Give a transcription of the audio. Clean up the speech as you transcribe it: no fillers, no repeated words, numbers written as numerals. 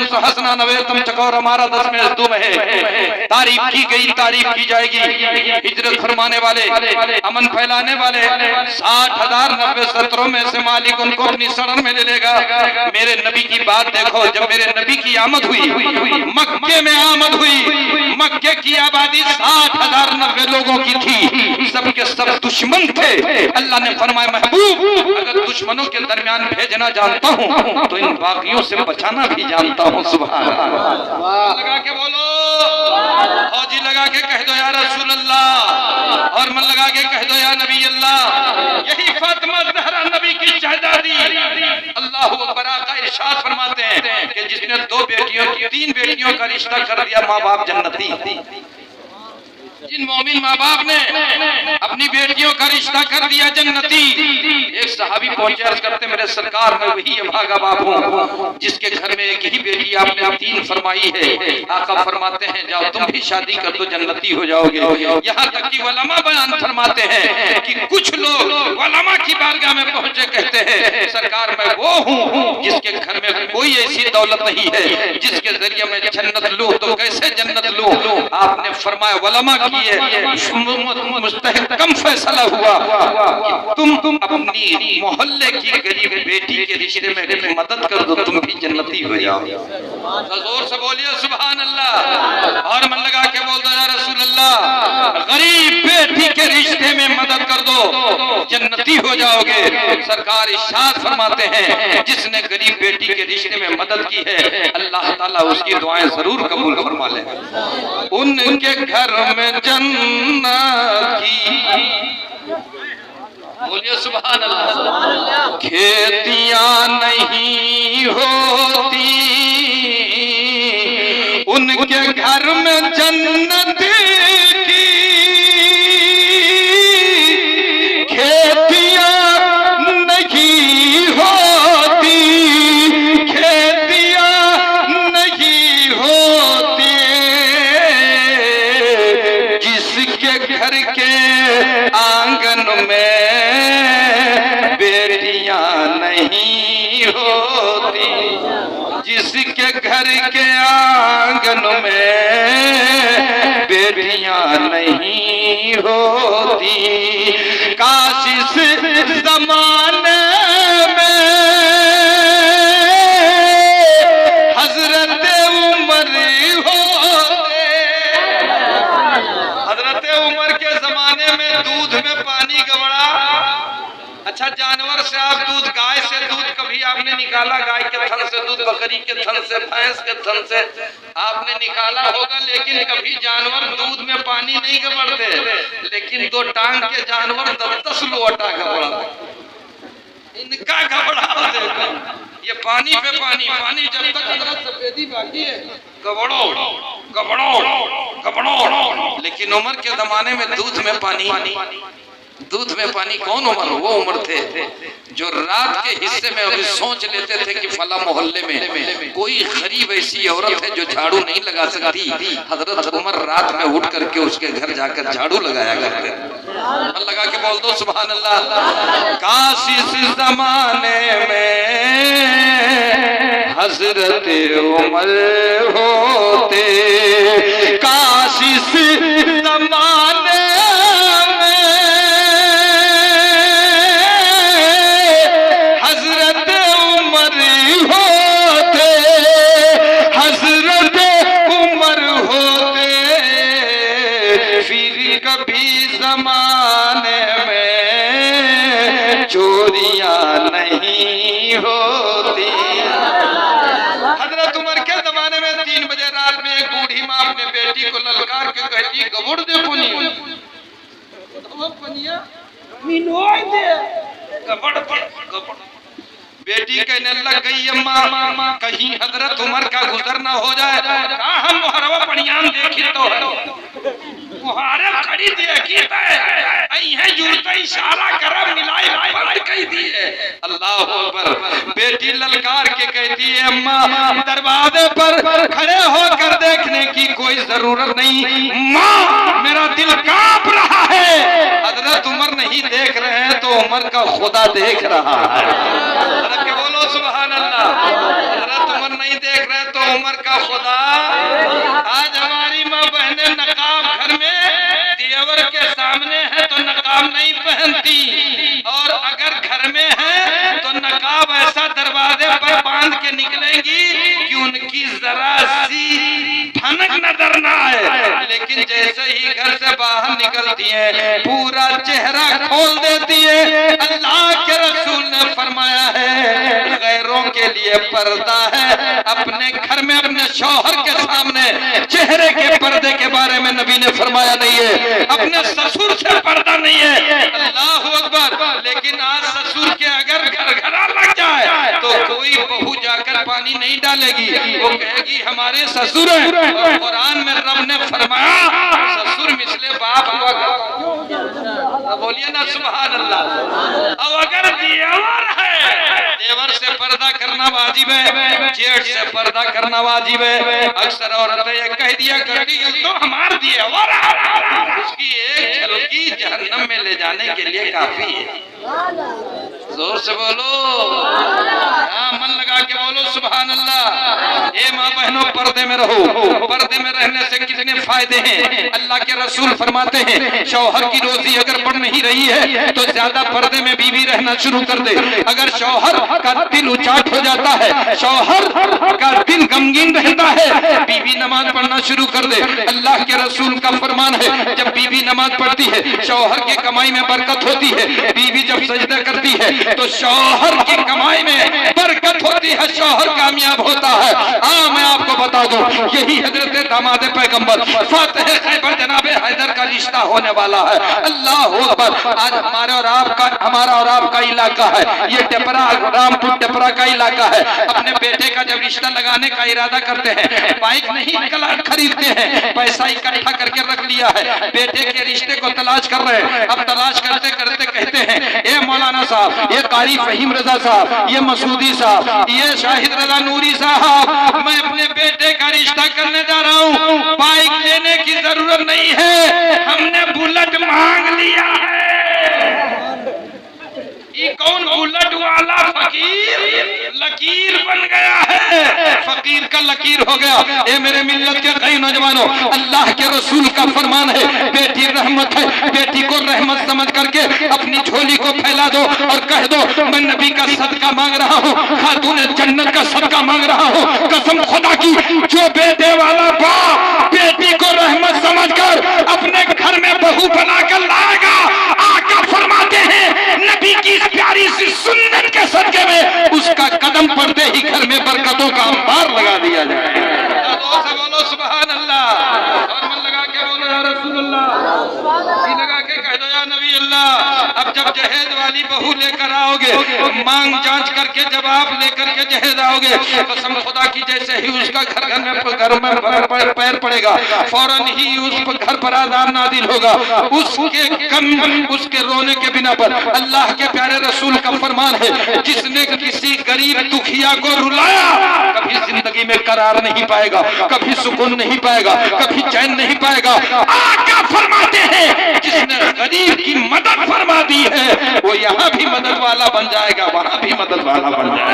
तो हसना नवे तुम चकोर हमारा 10 में तुम है। तारीफ की गई, तारीफ की जाएगी। हिजरत फरमाने वाले, अमन फैलाने वाले 60,090 सत्रों में से मालिक उनको अपनी शरण में ले लेगा। मेरे नबी की बात देखो, जब मेरे नबी की आमद हुई, मक्के में आमद हुई, मक्के की आबादी 60,090 लोगों की थी, सबके सब दुश्मन थे। अल्लाह ने फरमाया महबूब अगर दुश्मनों के दरमियान भेजना जानता हूँ तो इन बागियों से बचाना भी जानता हूँ। सुभान अल्लाह। लगा के बोलो, फौजी लगा के कह दो या रसूल अल्लाह, और मन लगा के कह दो या नबी अल्लाह। यही फातिमा ज़हरा नबी की शहजादी अल्लाहु अकबर का इरशाद फरमाते हैं कि जिसने 2 बेटियों 3 बेटियों का रिश्ता कर दिया, माँ बाप जन्नती। जिन मोमिन माँ बाप ने अपनी बेटियों का रिश्ता कर दिया जन्नती। एक सहाबी पहुंचे, अर्ज करते मेरे सरकार मैं वही भागा बाप हूँ जिसके घर में एक ही बेटी आपने 3 फरमाई है। आका फरमाते हैं जाओ तुम भी शादी कर दो जन्नती हो जाओगे। यहाँ तक कि उलमा बयान फरमाते हैं कि कुछ लोग उलमा की बारगाह में पहुंचे, कहते हैं सरकार मैं वो हूँ जिसके घर में कोई ऐसी दौलत नहीं है जिसके जरिए मैं जन्नत लूँ, तो कैसे जन्नत लूँ? आपने फरमाया उलमा मुस्तहकम फैसला हुआ कि तुम अपनी मोहल्ले की गरीब बेटी के रिश्ते में मदद कर दो, तुम भी जन्नती हो जाओ। जोर से बोलिए सुभान अल्लाह, और मन लगा के बोल दो या रसूल अल्लाह गरीब बेटी के रिश्ते में मदद कर दो जन्नती हो जाओगे। सरकार इरशाद फरमाते हैं जिसने गरीब बेटी के रिश्ते में मदद की है अल्लाह ताला उसकी दुआएं जरूर कबूल फरमा ले। उनके घर में जन्नत की, बोलिए सुभान अल्लाह, खेतियां नहीं होती, उनके घर में जन्नत की खेतियां नहीं होती, खेतियां नहीं होती, जिसके घर के आंगन में बेटियां नहीं होती, जिसके घर के आंगन में बेटियां नहीं होती। काश इस जमाने में हजरत उमर होते, हजरत उमर के जमाने में दूध में पानी गवड़ा। अच्छा जानवर से आप दूध, गाय से दूध कभी आपने निकाला? गाय के थन से दूध, बकरी के थन से, भैंस के थन से आपने निकाला होगा, लेकिन कभी जानवर दूध में पानी नहीं गबड़ते। लेकिन 2 टांग के जानवर 10 लोटा गबड़ा, इनका गबड़ा देखो। ये पानी पे पानी, पानी जब तक सफेदी बाकी है गबड़ो गबड़ो गबड़ो। लेकिन उमर के जमाने में दूध में पानी, दूध में पानी। कौन उमर? वो उमर थे जो रात के हिस्से में अभी सोच लेते थे कि फला मोहल्ले में कोई गरीब ऐसी औरत है जो झाड़ू नहीं लगा सकती। हजरत उमर रात में उठ करके उसके घर जाकर झाड़ू लगाया करते थे। लगा के बोल दो सुभान अल्लाह। काश इस जमाने में हजरत उमर होते, काश इस जमाने जमाने में चोरियां नहीं होती। हजरत उमर के जमाने में 3 बजे रात में एक बूढ़ी माँ अपने बेटी को ललकार के कहती गबुड़ दे पुनिया, बेटी कहने लग गई अम्मा कहीं हजरत उमर का गुजर ना हो जाए। हम मुहरवा पनियान देखी तो मुहारे खड़ी देखी है जुड़ता इशारा करब मिलाई बंद कह दिए। अल्लाह अकबर। बेटी ललकार के कहती है अम्मा दरवाजे पर खड़े होकर देखने की कोई जरूरत नहीं, माँ मेरा दिल कांप रहा है। हजरत उमर नहीं देख रहे हैं तो उमर का खुदा देख रहा है। बोलो सुभान अल्लाह। हजरत उमर नहीं देख रहे तो उम्र का खुदा, आज हमारी माँ बहने नकाब घर में देवर के सामने है तो नकाब नहीं पहनती, और अगर घर में है तो नकाब ऐसा दरवाजे पर बांध के निकलेंगी कि उनकी जरा सी भनक नजर ना आए। लेकिन जैसे ही घर से बाहर निकलती है पूरा चेहरा खोल देती है। अल्लाह के रसूल ने फरमाया है गैरों के लिए पर्दा है, अपने घर में अपने शौहर के सामने चेहरे के पर्दे के बारे में नबी ने फरमाया नहीं है, अपने ससुर से पर्दा नहीं है। अल्लाह अकबर। लेकिन आज ससुर के अगर घरघरा लग जाए तो कोई बहू जाकर पानी नहीं डालेगी, वो कहेगी हमारे ससुर हैं। और कुरान में रब ने फरमाया ससुर मिसले बाप हुआ। बोलिए ना सुभान अल्लाह। अब अगर देवर है, देवर से पर्दा करना वाजिब है, जेठ से पर्दा करना वाजिब है। अक्सर औरतें ये कह दिया करती तो हमार देवर उसकी एक झलकी जहन्नम में ले जाने के लिए काफी है। जोर से बोलो, मन लगा के बोलो सुभान अल्लाह। ये माँ बहनों पर्दे में रहो। पर्दे में रहने से कितने फायदे हैं। अल्लाह के रसूल फरमाते हैं शौहर की रोजी अगर बढ़ नहीं रही है तो ज्यादा पर्दे में बीवी रहना शुरू कर दे। अगर शौहर का दिल उचाट हो जाता है, शौहर का दिल गमगीन रहता है, बीवी नमाज पढ़ना शुरू कर दे। अल्लाह के रसूल का फरमान है जब बीवी नमाज पढ़ती है शौहर की कमाई में बरकत होती है। बीवी जब सजदा करती है तो शौहर की कमाई में बरकत होती है, शौहर कामयाब होता है। मैं आपको बता दूं यही हजरत दामाद पैगंबर फातिह खैबर जनाबे हैदर का रिश्ता होने वाला है। अल्लाह अकबर। आज हमारा और आपका इलाका है ये टेपरा, रामपुर टेपरा का इलाका है। अपने बेटे का जब रिश्ता लगाने का इरादा करते हैं, बाइक नहीं खरीदते हैं, पैसा इकट्ठा करके रख लिया है, बेटे के रिश्ते को तलाश कर रहे हैं। अब तलाश करते करते कहते हैं ये मौलाना साहब, ये कारी फहीम रजा साहब, ये मसूदी साहब, ये शाहिद रजा नूरी साहब, मैं अपने बेटे का रिश्ता करने जा रहा हूँ, बाइक लेने की जरूरत नहीं है, हमने बुलेट मांग लिया है। ये कौन बुलेट वाला फकीर लकीर बन गया है, फकीर का लकीर हो गया। ये मेरे मिल्लत के कई नौजवानों, अल्लाह के रसूल का फरमान है बेटी रहमत है, बेटी को रहमत समझ करके अपनी झोली को फैला दो और कह दो मैं नबी का सदका मांग रहा हूँ, खातून जन्नत का सदका मांग रहा हूँ। कसम खुदा की जो बेटे वाला बाप बेटी को रहमत समझकर अपने घर में बहू बनाकर लाएगा, आका फरमाते हैं नबी की प्यारी सी सुन्नत के सदके में उसका कदम पड़ते ही घर में बरकतों का अंबार लगा दिया जाए। बोलो सुभान अल्लाह, और मन लगा के बोलो या रसूल अल्लाह, लगा के कह दो या नबी अल्लाह। अब जब जहेज वाली बहू लेकर आओगे, मांग जांच करके जवाब लेकर के जहेज आओगे, कसम खुदा की जैसे ही उसका घर में पैर पड़ेगा फौरन ही उस पर घर पर आज़ाब नादिल होगा। उसके रोने के बिना पर अल्लाह के प्यारे रसूल का फरमान है जिसने किसी गरीब दुखिया को रुलाया कभी जिंदगी में करार नहीं पाएगा, कभी सुकून नहीं पाएगा, कभी चैन नहीं पाएगा। आका फरमाते हैं जिसने गरीब की मदद फरमा दी है वो यहाँ भी मदद वाला बन जाएगा, वहाँ भी मदद वाला बन जाएगा।